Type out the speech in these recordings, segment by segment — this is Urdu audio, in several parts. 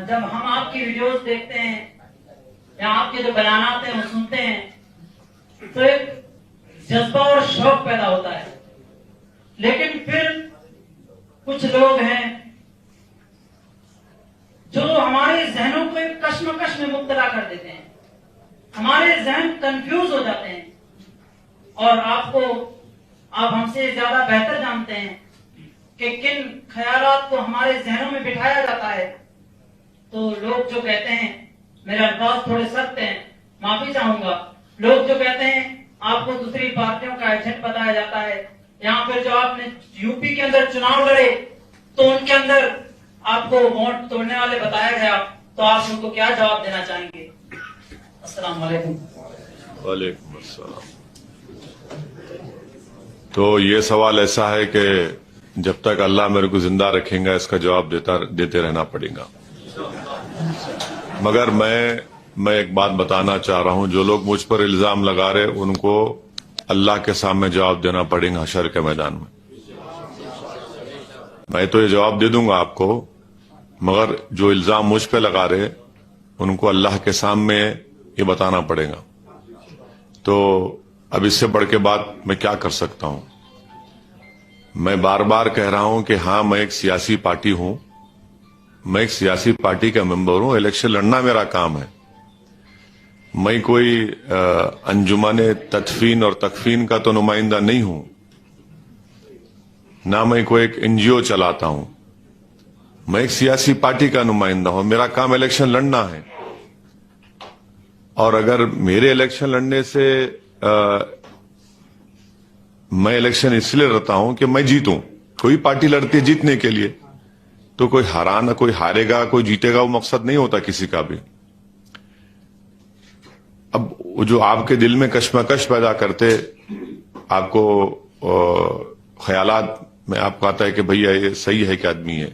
جب ہم آپ کی ویڈیوز دیکھتے ہیں یا آپ کے جو بیانات ہیں وہ سنتے ہیں تو ایک جذبہ اور شوق پیدا ہوتا ہے، لیکن پھر کچھ لوگ ہیں جو ہمارے ذہنوں کو ایک کشمکش میں مبتلا کر دیتے ہیں، ہمارے ذہن کنفیوز ہو جاتے ہیں، اور آپ ہم سے زیادہ بہتر جانتے ہیں کہ کن خیالات کو ہمارے ذہنوں میں بٹھایا جاتا ہے۔ تو لوگ جو کہتے ہیں، میرے الفاظ تھوڑے سخت ہیں، معافی چاہوں گا، لوگ جو کہتے ہیں آپ کو دوسری پارٹیوں کا ایجنٹ بتایا جاتا ہے، یہاں پھر جو آپ نے یو پی کے اندر چناؤ لڑے تو ان کے اندر آپ کو ووٹ توڑنے والے بتایا گیا، تو آپ ان کو کیا جواب دینا چاہیں گے؟ السلام علیکم۔ وعلیکم السلام۔ تو یہ سوال ایسا ہے کہ جب تک اللہ میرے کو زندہ رکھیں گا اس کا جواب دیتے رہنا پڑے گا، مگر میں ایک بات بتانا چاہ رہا ہوں، جو لوگ مجھ پر الزام لگا رہے ان کو اللہ کے سامنے جواب دینا پڑے گا حشر کے میدان میں تو یہ جواب دے دوں گا آپ کو، مگر جو الزام مجھ پہ لگا رہے ان کو اللہ کے سامنے یہ بتانا پڑے گا۔ تو اب اس سے بڑھ کے بات میں کیا کر سکتا ہوں؟ میں بار بار کہہ رہا ہوں کہ ہاں میں ایک سیاسی پارٹی ہوں، میں ایک سیاسی پارٹی کا ممبر ہوں، الیکشن لڑنا میرا کام ہے۔ میں کوئی انجمن تدفین اور تکفین کا تو نمائندہ نہیں ہوں، نہ میں کوئی ایک NGO چلاتا ہوں، میں ایک سیاسی پارٹی کا نمائندہ ہوں، میرا کام الیکشن لڑنا ہے۔ اور اگر میرے الیکشن لڑنے سے میں الیکشن اس لیے لڑتا ہوں کہ میں جیتوں، کوئی پارٹی لڑتی ہے جیتنے کے لیے، تو کوئی ہارے گا کوئی جیتے گا، وہ مقصد نہیں ہوتا کسی کا بھی۔ اب جو آپ کے دل میں کشمکش پیدا کرتے، آپ کو خیالات میں آپ کو آتا ہے کہ بھئی یہ صحیح ہے کہ آدمی ہے،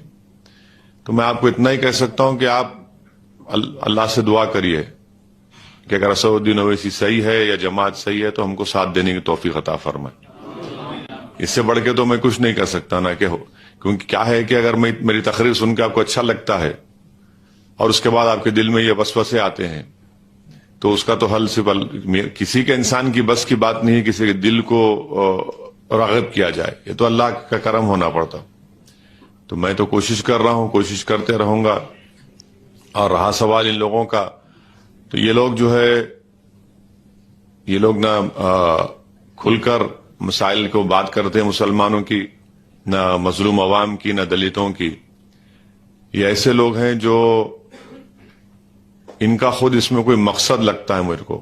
تو میں آپ کو اتنا ہی کہہ سکتا ہوں کہ آپ اللہ سے دعا کریے کہ اگر اسدالدین اویسی صحیح ہے یا جماعت صحیح ہے تو ہم کو ساتھ دینے کی توفیق عطا فرمائے۔ اس سے بڑھ کے تو میں کچھ نہیں کر سکتا نہ کہ کیونکہ کیا ہے کہ اگر میری تقریر سن کے آپ کو اچھا لگتا ہے اور اس کے بعد آپ کے دل میں یہ وسوسے آتے ہیں تو اس کا تو حل صرف کسی کے انسان کی بس کی بات نہیں ہے کسی کے دل کو راغب کیا جائے، یہ تو اللہ کا کرم ہونا پڑتا۔ تو میں تو کوشش کر رہا ہوں، کوشش کرتے رہوں گا۔ اور رہا سوال ان لوگوں کا، تو یہ لوگ جو ہے یہ لوگ نہ کھل کر مسائل کو بات کرتے ہیں مسلمانوں کی، نہ مظلوم عوام کی، نہ دلتوں کی۔ یہ ایسے لوگ ہیں جو ان کا خود اس میں کوئی مقصد لگتا ہے میرے کو،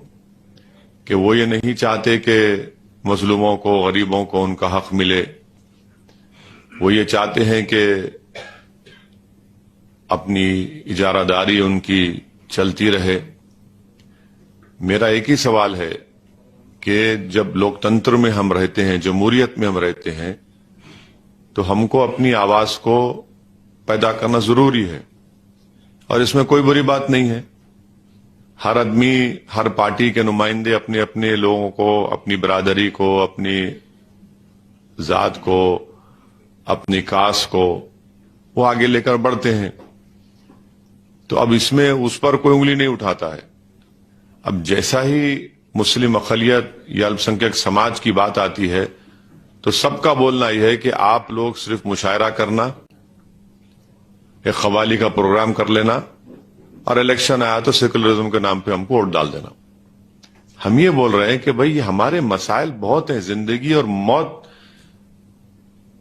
کہ وہ یہ نہیں چاہتے کہ مظلوموں کو، غریبوں کو ان کا حق ملے، وہ یہ چاہتے ہیں کہ اپنی اجارہ داری ان کی چلتی رہے۔ میرا ایک ہی سوال ہے کہ جب لوک تنتر میں ہم رہتے ہیں، جمہوریت میں ہم رہتے ہیں، تو ہم کو اپنی آواز کو پیدا کرنا ضروری ہے، اور اس میں کوئی بری بات نہیں ہے۔ ہر آدمی، ہر پارٹی کے نمائندے اپنے اپنے لوگوں کو، اپنی برادری کو، اپنی ذات کو، اپنی کاسٹ کو وہ آگے لے کر بڑھتے ہیں، تو اب اس میں اس پر کوئی انگلی نہیں اٹھاتا ہے۔ اب جیسا ہی مسلم اقلیت یا الپ سنکھیک سماج کی بات آتی ہے تو سب کا بولنا یہ ہے کہ آپ لوگ صرف مشاعرہ کرنا، ایک قوالی کا پروگرام کر لینا، اور الیکشن آیا تو سیکولرزم کے نام پہ ہم کو ووٹ ڈال دینا۔ ہم یہ بول رہے ہیں کہ بھئی ہمارے مسائل بہت ہیں، زندگی اور موت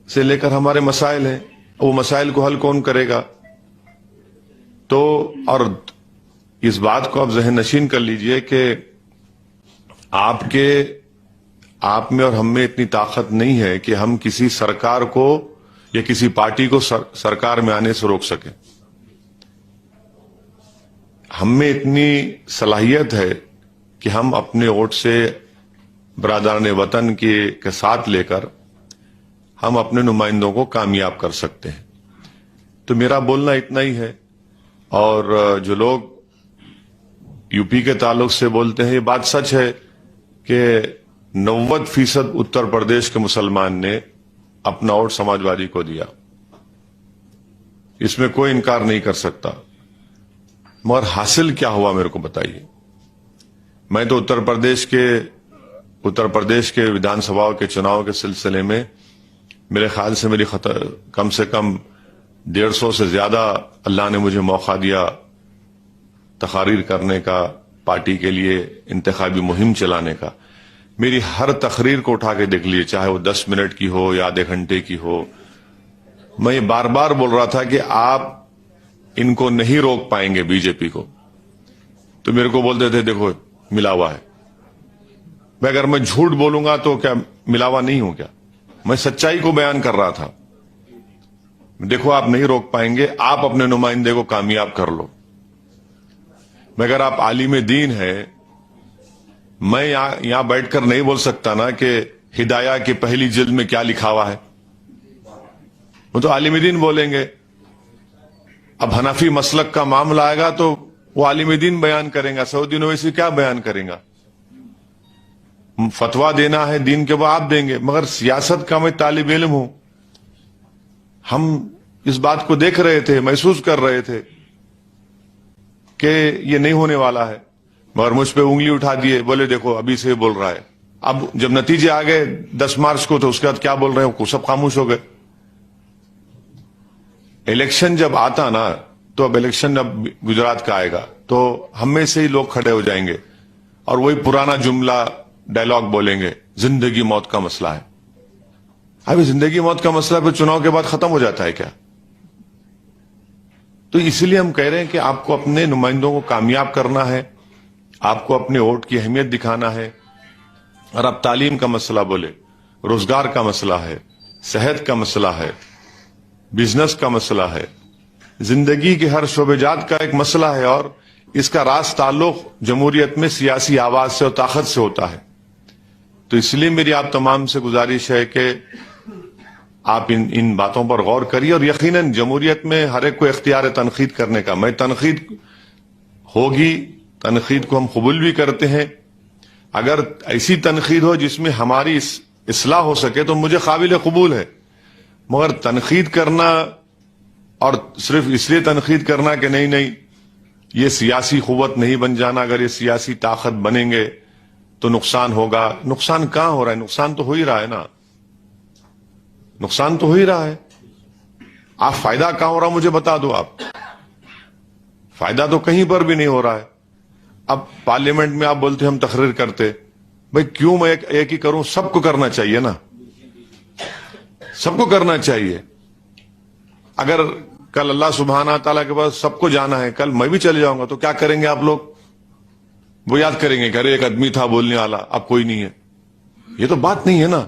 سے لے کر ہمارے مسائل ہیں، وہ مسائل کو حل کون کرے گا؟ تو اور اس بات کو آپ ذہن نشین کر لیجئے کہ آپ میں اور ہم میں اتنی طاقت نہیں ہے کہ ہم کسی سرکار کو یا کسی پارٹی کو سرکار میں آنے سے روک سکیں۔ ہم میں اتنی صلاحیت ہے کہ ہم اپنے ووٹ سے برادران وطن کے ساتھ لے کر ہم اپنے نمائندوں کو کامیاب کر سکتے ہیں۔ تو میرا بولنا اتنا ہی ہے۔ اور جو لوگ یو پی کے تعلق سے بولتے ہیں، یہ بات سچ ہے کہ 90% اتر پردیش کے مسلمان نے اپنا ووٹ سماجوادی کو دیا، اس میں کوئی انکار نہیں کر سکتا۔ مگر حاصل کیا ہوا میرے کو بتائیے. میں تو اتر پردیش کے ودھان سبھاؤں کے چناؤ کے سلسلے میں میرے خیال سے کم سے کم 150 سے زیادہ اللہ نے مجھے موقع دیا تقاریر کرنے کا، پارٹی کے لیے انتخابی مہم چلانے کا. میری ہر تقریر کو اٹھا کے دیکھ لیجیے، چاہے وہ 10 منٹ کی ہو یا آدھے گھنٹے کی ہو. میں یہ بار بار بول رہا تھا کہ آپ ان کو نہیں روک پائیں گے، بی جے پی کو. تو میرے کو بولتے تھے دیکھو ملا ہوا ہے. میں اگر میں جھوٹ بولوں گا تو کیا ملا ہوا نہیں ہوں کیا؟ میں سچائی کو بیان کر رہا تھا. دیکھو آپ نہیں روک پائیں گے، آپ اپنے نمائندے کو کامیاب کر لو. مگر آپ عالم دین ہے، میں یہاں بیٹھ کر نہیں بول سکتا نا کہ ہدایہ کی پہلی جلد میں کیا لکھا ہوا ہے. وہ تو عالم دین بولیں گے. اب حنفی مسلک کا معاملہ آئے گا تو وہ عالم دین بیان کریں گا، سعودی یونیورسٹی کیا بیان کریں گا. فتویٰ دینا ہے دین کے وہ آپ دیں گے. مگر سیاست کا میں طالب علم ہوں. ہم اس بات کو دیکھ رہے تھے، محسوس کر رہے تھے کہ یہ نہیں ہونے والا ہے. مگر مجھ پہ انگلی اٹھا دیے، بولے دیکھو ابھی سے بول رہا ہے. اب جب نتیجے آ گئے 10 مارچ کو تو اس کے بعد کیا بول رہے ہیں، سب خاموش ہو گئے. الیکشن جب آتا نا تو اب الیکشن اب گجرات کا آئے گا تو ہم میں سے ہی لوگ کھڑے ہو جائیں گے اور وہی پرانا جملہ ڈائلاگ بولیں گے، زندگی موت کا مسئلہ ہے. ابھی زندگی موت کا مسئلہ پھر چناؤ کے بعد ختم ہو جاتا ہے کیا؟ تو اسی لیے ہم کہہ رہے ہیں کہ آپ کو اپنے نمائندوں کو کامیاب کرنا ہے، آپ کو اپنے ووٹ کی اہمیت دکھانا ہے. اور آپ تعلیم کا مسئلہ بولے، روزگار کا مسئلہ ہے، صحت کا مسئلہ ہے، بزنس کا مسئلہ ہے، زندگی کے ہر شعبے جات کا ایک مسئلہ ہے. اور اس کا راز تعلق جمہوریت میں سیاسی آواز سے اور طاقت سے ہوتا ہے. تو اس لیے میری آپ تمام سے گزارش ہے کہ آپ ان باتوں پر غور کریے. اور یقیناً جمہوریت میں ہر ایک کو اختیار ہے تنقید کرنے کا. میں تنقید ہوگی، تنقید کو ہم قبول بھی کرتے ہیں. اگر ایسی تنقید ہو جس میں ہماری اصلاح ہو سکے تو مجھے قابل قبول ہے. مگر تنقید کرنا اور صرف اس لیے تنقید کرنا کہ نہیں یہ سیاسی قوت نہیں بن جانا، اگر یہ سیاسی طاقت بنیں گے تو نقصان ہوگا. نقصان کہاں ہو رہا ہے؟ نقصان تو ہو ہی رہا ہے نا، نقصان تو ہو ہی رہا ہے. آپ فائدہ کہاں ہو رہا مجھے بتا دو. آپ فائدہ تو کہیں پر بھی نہیں ہو رہا ہے. اب پارلیمنٹ میں آپ بولتے ہم تقریر کرتے، بھائی کیوں میں ایک ہی کروں؟ سب کو کرنا چاہیے نا، سب کو کرنا چاہیے. اگر کل اللہ سبحانہ تعالیٰ کے پاس سب کو جانا ہے، کل میں بھی چلے جاؤں گا تو کیا کریں گے آپ لوگ؟ وہ یاد کریں گے کہ ارے ایک آدمی تھا بولنے والا، اب کوئی نہیں ہے. یہ تو بات نہیں ہے نا.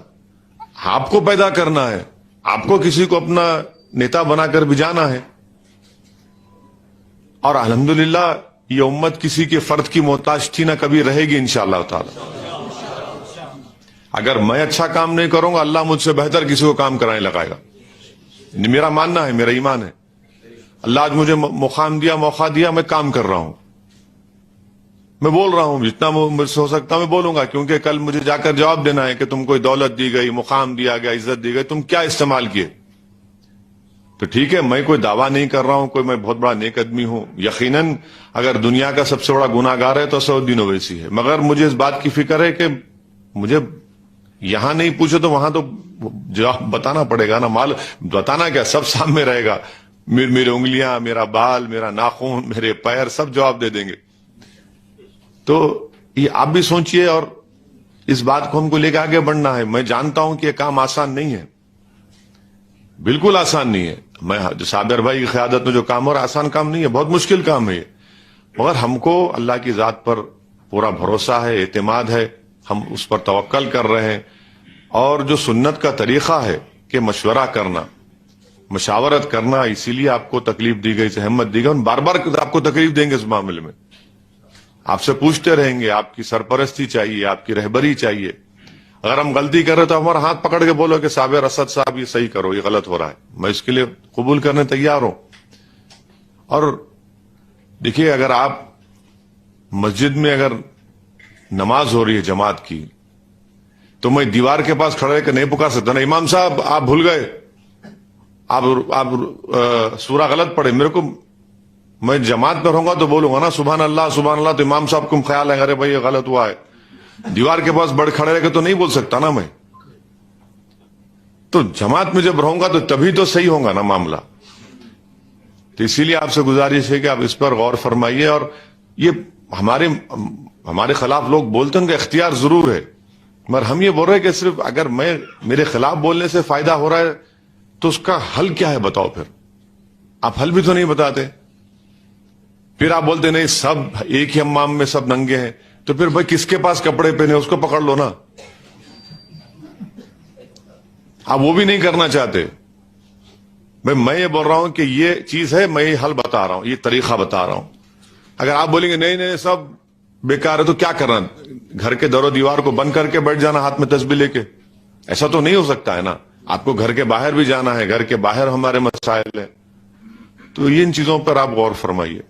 آپ کو پیدا کرنا ہے، آپ کو کسی کو اپنا نیتا بنا کر بھی جانا ہے. اور الحمدللہ یہ امت کسی کے فرد کی محتاج تھی نہ کبھی رہے گی انشاءاللہ تعالی. اگر میں اچھا کام نہیں کروں گا اللہ مجھ سے بہتر کسی کو کام کرانے لگائے گا. میرا ماننا ہے، میرا ایمان ہے. اللہ آج مجھے مقام دیا، موقع دیا، میں کام کر رہا ہوں، میں بول رہا ہوں جتنا مجھ سے ہو سکتا میں بولوں گا. کیونکہ کل مجھے جا کر جواب دینا ہے کہ تم کو دولت دی گئی، مقام دیا گیا، عزت دی گئی، تم کیا استعمال کیے. تو ٹھیک ہے، میں کوئی دعویٰ نہیں کر رہا ہوں کوئی میں بہت بڑا نیک آدمی ہوں. یقیناً اگر دنیا کا سب سے بڑا گناہ گار ہے تو سعودی یونیورسٹی ہے. مگر مجھے اس بات کی فکر ہے کہ مجھے یہاں نہیں پوچھے تو وہاں تو جواب بتانا پڑے گا نا. مال بتانا کیا، سب سامنے رہے گا. میرے انگلیاں، میرا بال، میرا ناخن، میرے پیر سب جواب دے دیں گے. تو یہ آپ بھی سوچئے اور اس بات کو ہم کو لے کے آگے بڑھنا ہے. میں جانتا ہوں کہ یہ کام آسان نہیں ہے، بالکل آسان نہیں ہے. میں صابر بھائی کی قیادت میں جو کام ہو رہا آسان کام نہیں ہے، بہت مشکل کام ہے یہ. مگر ہم کو اللہ کی ذات پر پورا بھروسہ ہے، اعتماد ہے، ہم اس پر توکل کر رہے ہیں. اور جو سنت کا طریقہ ہے کہ مشورہ کرنا، مشاورت کرنا، اسی لیے آپ کو تکلیف دی گئی، احمد دی گئی. ہم بار بار آپ کو تکلیف دیں گے اس معاملے میں، آپ سے پوچھتے رہیں گے. آپ کی سرپرستی چاہیے، آپ کی رہبری چاہیے. اگر ہم غلطی کر رہے تو ہمارا ہاتھ پکڑ کے بولو کہ صابر اسد صاحب یہ صحیح کرو، یہ غلط ہو رہا ہے. میں اس کے لیے قبول کرنے تیار ہوں. اور دیکھیے، اگر آپ مسجد میں اگر نماز ہو رہی ہے جماعت کی تو میں دیوار کے پاس کھڑے کہ نہیں پکار سکتا نا، امام صاحب آپ بھول گئے، آپ سورہ غلط پڑھے. میرے کو میں جماعت میں رہوں گا تو بولوں گا نا سبحان اللہ، تو امام صاحب کو خیال ہے ارے بھائی یہ غلط ہوا ہے، دیوار کے پاس بڑھ کھڑے رہ کے تو نہیں بول سکتا نا میں. تو جماعت میں جب رہوں گا تو تبھی تو صحیح ہوگا نا معاملہ. تو اسی لیے آپ سے گزارش ہے کہ آپ اس پر غور فرمائیے. اور یہ ہمارے خلاف لوگ بولتے ہیں ان کا اختیار ضرور ہے، مگر ہم یہ بول رہے ہیں کہ صرف اگر میرے خلاف بولنے سے فائدہ ہو رہا ہے تو اس کا حل کیا ہے بتاؤ. پھر آپ حل بھی تو نہیں بتاتے. پھر آپ بولتے نہیں سب ایک ہی حمام میں سب ننگے ہیں، تو پھر بھائی کس کے پاس کپڑے پہنے اس کو پکڑ لو نا. آپ وہ بھی نہیں کرنا چاہتے. بھائی میں یہ بول رہا ہوں کہ یہ چیز ہے، میں یہ حل بتا رہا ہوں، یہ طریقہ بتا رہا ہوں. اگر آپ بولیں گے نہیں سب بیکار ہے تو کیا کرنا؟ گھر کے در و دیوار کو بند کر کے بیٹھ جانا ہاتھ میں تسبیح لے کے؟ ایسا تو نہیں ہو سکتا ہے نا. آپ کو گھر کے باہر بھی جانا ہے، گھر کے باہر ہمارے مسائل ہیں. تو ان چیزوں پر آپ غور فرمائیے.